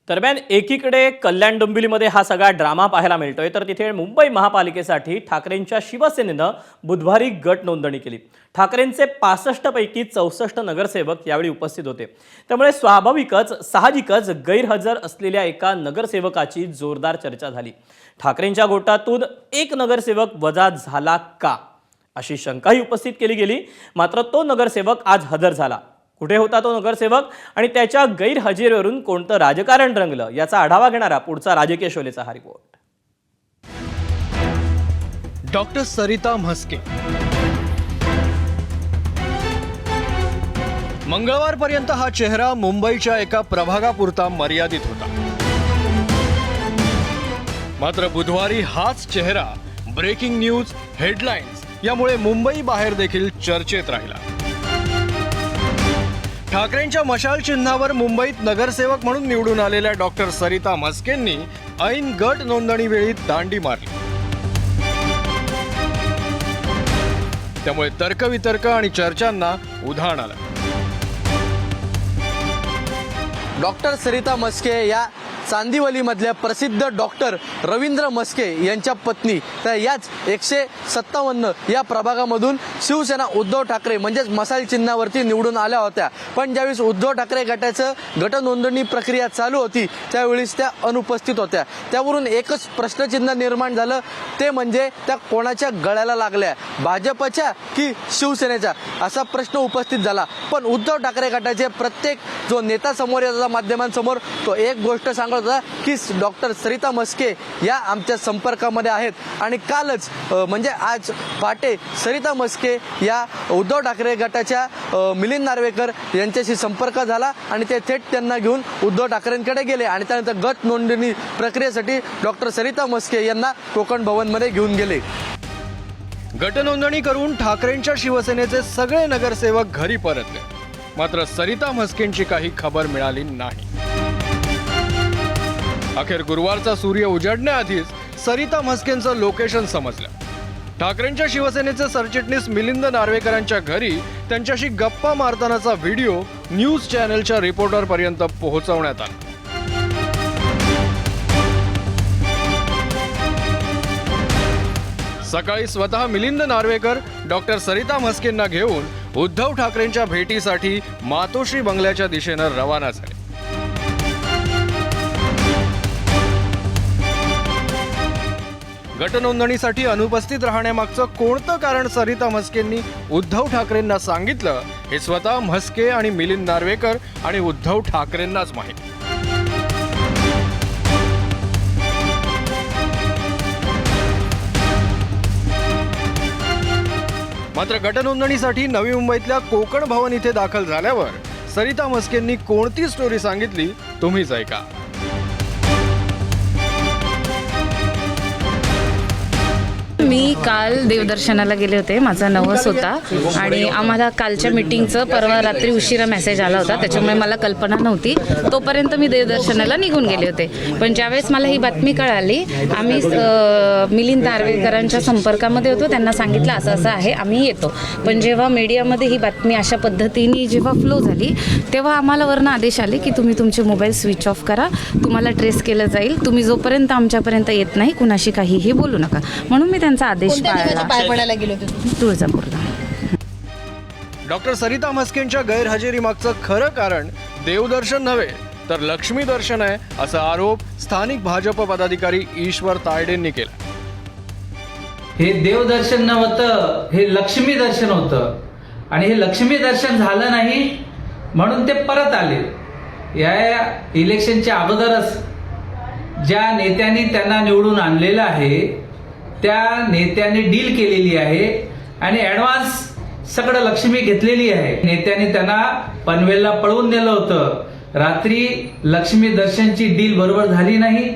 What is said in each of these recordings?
दरम्यान एकीकडे कल्याण डोंबिवलीमध्ये हा सगळा ड्रामा पाहायला मिळतोय, तर तिथे मुंबई महापालिकेसाठी ठाकरेंच्या शिवसेनेनं बुधवारी गट नोंदणी केली। ठाकरेंचे 65 पैकी 64 नगरसेवक यावेळी उपस्थित होते। त्यामुळे साहजिकच गैरहजर असलेल्या एका नगरसेवकाची जोरदार चर्चा झाली। ठाकरेंच्या गोटातून एक नगरसेवक वजा झाला का अशी शंकाही उपस्थित केली गेली। मात्र तो नगरसेवक आज हजर झाला। कुठे होता तो नगरसेवक आणि त्याच्या गैरहजेरीवरून कोणतं राजकारण रंगलं याचा आढावा घेणारा पुढचा राजकीय शोलेचा हा रिपोर्ट। डॉक्टर सरिता म्हस्के मंगळवारपर्यंत हा चेहरा मुंबईच्या एका प्रभागापुरता मर्यादित होता। मात्र बुधवारी हाच चेहरा ब्रेकिंग न्यूज, हेडलाईन्स यामुळे मुंबई बाहेर देखील चर्चेत राहिला। ठाकरेंच्या मशाल चिन्हावर मुंबईत नगरसेवक म्हणून निवडून आलेल्या डॉक्टर सरिता म्हस्केंनी ऐन गट नोंदणी वेळी दांडी मारली। त्यामुळे तर्कवितर्क आणि चर्चांना उधाण आलं। डॉक्टर सरिता म्हस्के या चांदिवलीमधल्या प्रसिद्ध डॉक्टर रवींद्र म्हस्के यांच्या पत्नी, तर याच 157 या प्रभागामधून शिवसेना उद्धव ठाकरे म्हणजेच मशाल चिन्हावरती निवडून आल्या होत्या। पण ज्यावेळेस उद्धव ठाकरे गटाचं गट नोंदणी प्रक्रिया चालू होती त्यावेळेस त्या अनुपस्थित होत्या। त्यावरून एकच प्रश्नचिन्ह निर्माण झालं, ते म्हणजे त्या कोणाच्या गळ्याला लागल्या, भाजपच्या की शिवसेनेच्या, असा प्रश्न उपस्थित झाला। पण उद्धव ठाकरे गटाचे प्रत्येक जो नेता समोर येत माध्यमांसमोर तो एक गोष्ट सांगत होता की डॉक्टर सरिता म्हस्के या आमच्या संपर्कामध्ये आहेत। आणि कालच म्हणजे आज पहाटे सरिता म्हस्के या उद्धव ठाकरे गटाच्या मिलिंद नार्वेकर यांच्याशी संपर्क झाला आणि ते थेट त्यांना घेऊन उद्धव ठाकरेंकडे गेले आणि त्यानंतर गट नोंदणी प्रक्रियेसाठी डॉक्टर सरिता म्हस्के यांना कोकण भवनमध्ये घेऊन गेले। गट नोंदणी करून ठाकरेंच्या शिवसेनेचे सगळे नगरसेवक घरी परतले। मात्र सरिता म्हस्केंची काही खबर मिळाली नाही। अखेर गुरुवारचा सूर्य उजाडण्याआधीच सरिता म्हस्केंचं लोकेशन समजलं। ठाकरेंच्या शिवसेनेचे सरचिटणीस मिलिंद नार्वेकरांच्या घरी त्यांच्याशी गप्पा मारतानाचा व्हिडिओ न्यूज चॅनलच्या रिपोर्टरपर्यंत पोहोचवण्यात आला। सकाळी स्वतः मिलिंद नार्वेकर डॉक्टर सरिता म्हस्केंना घेऊन उद्धव ठाकरेंच्या भेटीसाठी मातोश्री बंगल्याच्या दिशेनं रवाना झाले। गटनोंदणीसाठी अनुपस्थित राहण्यामागचं कोणतं कारण सरिता म्हस्केंनी उद्धव ठाकरेंना सांगितलं हे स्वतः म्हस्के आणि मिलिंद नार्वेकर आणि उद्धव ठाकरेंनाच माहीत। मात्र गटनोंदणीसाठी नवी मुंबईतल्या कोकण भवन इथे दाखल झाल्यावर सरिता म्हस्केंनी कोणती स्टोरी सांगितली तुम्हीच ऐका। मी काल देवदर्शनाला गेले होते, माझा नवस होता आणि आम्हाला कालच्या मीटिंगचं परवा रात्री उशिरा मेसेज आला होता, त्याच्यामुळे मला कल्पना नव्हती। तोपर्यंत मी देवदर्शनाला निघून गेले होते। पण ज्यावेळेस मला ही बातमी कळाली, आम्ही मिलिंद नार्वेकरांच्या संपर्कामध्ये होतो, त्यांना सांगितलं असं असं आहे, आम्ही येतो। पण जेव्हा मीडियामध्ये ही बातमी अशा पद्धतीने जेव्हा फ्लो झाली तेव्हा आम्हाला वरनं आदेश आले की तुम्ही तुमचे मोबाईल स्विच ऑफ करा, तुम्हाला ट्रेस केलं जाईल, तुम्ही जोपर्यंत आमच्यापर्यंत येत नाही कुणाशी काहीही बोलू नका। म्हणून मी त्यांचा आदेश पाळला। तुळजापूरला। डॉक्टर सरिता म्हस्केंच्या गैरहजेरी मागचं खरं कारण देवदर्शन नव्हे तर लक्ष्मी दर्शन आहे, असा आरोप स्थानिक भाजप पदाधिकारी ईश्वर तायडेंनी केला। हे देवदर्शन नव्हतं, हे लक्ष्मी दर्शन होतं आणि हे लक्ष्मी दर्शन झालं नाही म्हणून ते परत आले। या इलेक्शनच्या अगोदरच ज्या नेत्यांनी त्यांना निवडून आणलेलं आहे त्या नेत्यांनी डील केलेली आहे आणि ॲडव्हान्स सगळं लक्ष्मी घेतलेली आहे। नेत्यांनी त्यांना पनवेलला पळवून नेलं होतं। रात्री लक्ष्मी दर्शनची डील बरोबर झाली नाही,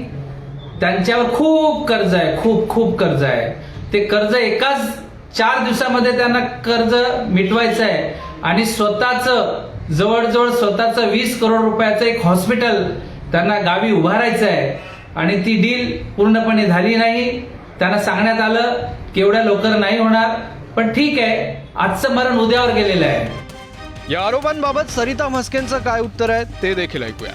त्यांच्यावर खूप कर्ज आहे, खूप कर्ज आहे। ते कर्ज एकाच 4 दिवसामध्ये त्यांना कर्ज मिटवायचं आहे आणि स्वतःचं जवळजवळ स्वतःचं 20 करोड रुपयाचं एक हॉस्पिटल त्यांना गावी उभारायचं आहे आणि ती डील पूर्णपणे झाली नाही। त्यांना सांगण्यात आलं की एवढ्या लवकर नाही होणार, पण ठीक आहे, आजचं मरण उद्यावर गेलेलं आहे। या आरोपांबाबत सरिता म्हस्केंचं काय उत्तर आहे ते देखील ऐकूया।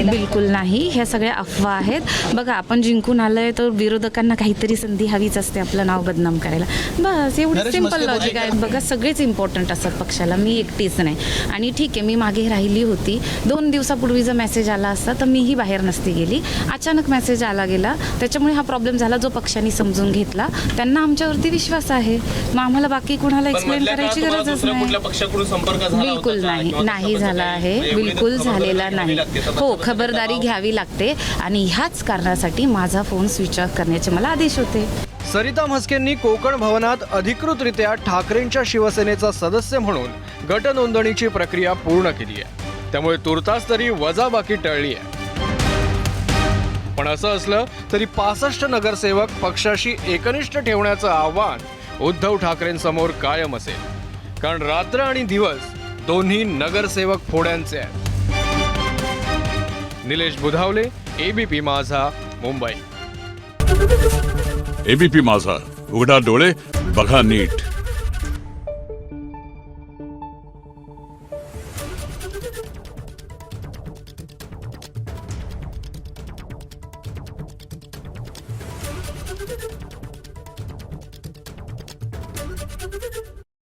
बिलकुल नाही, ह्या सगळ्या अफवा आहेत. बघा, आपण जिंकून आलोय तर विरोधकांना काहीतरी संधी हवीच असते आपलं नाव बदनाम करायला. बस एवढं नरेश सिंपल मस्के लॉजिक आहे. बघा, सगळेच इम्पॉर्टंट असतात पक्षाला, मी एकटीच नाही. आणि ठीक आहे, मी मागे राहिली होती. 2 दिवसापूर्वी जर मेसेज आला असता तर मीही बाहेर नसती गेली. अचानक मेसेज आला गेला, त्याच्यामुळे हा प्रॉब्लेम झाला, जो पक्षांनी समजून घेतला. त्यांना आमच्यावरती विश्वास आहे, मग आम्हाला बाकी कोणाला एक्सप्लेन करायची गरजच नाही. बिलकुल नाही, नाही झाला आहे, बिलकुल झालेला नाही. हो, खबरदारी घ्यावी लागते आणि ह्याच कारणासाठी माझा फोन स्विच ऑफ करण्याचे मला आदेश होते. सरिता म्हस्केंनी कोकण भवनात अधिकृतरित्या ठाकरेंच्या शिवसेनेचा सदस्य म्हणून गट नोंदणीची प्रक्रिया पूर्ण केली आहे. त्यामुळे तुर्तास तरी वजाबाकी टळली आहे. पण असं असलं तरी 65 नगरसेवक पक्षाशी एकनिष्ठ ठेवण्याचं आव्हान उद्धव ठाकरेंसमोर कायम असेल. कारण रात्र आणि दिवस दोन्ही नगरसेवक फोड्यांचे आहेत. निलेश बुधावले, एबीपी माझा, मुंबई. एबीपी माझा, उघडा डोळे बघा नीट.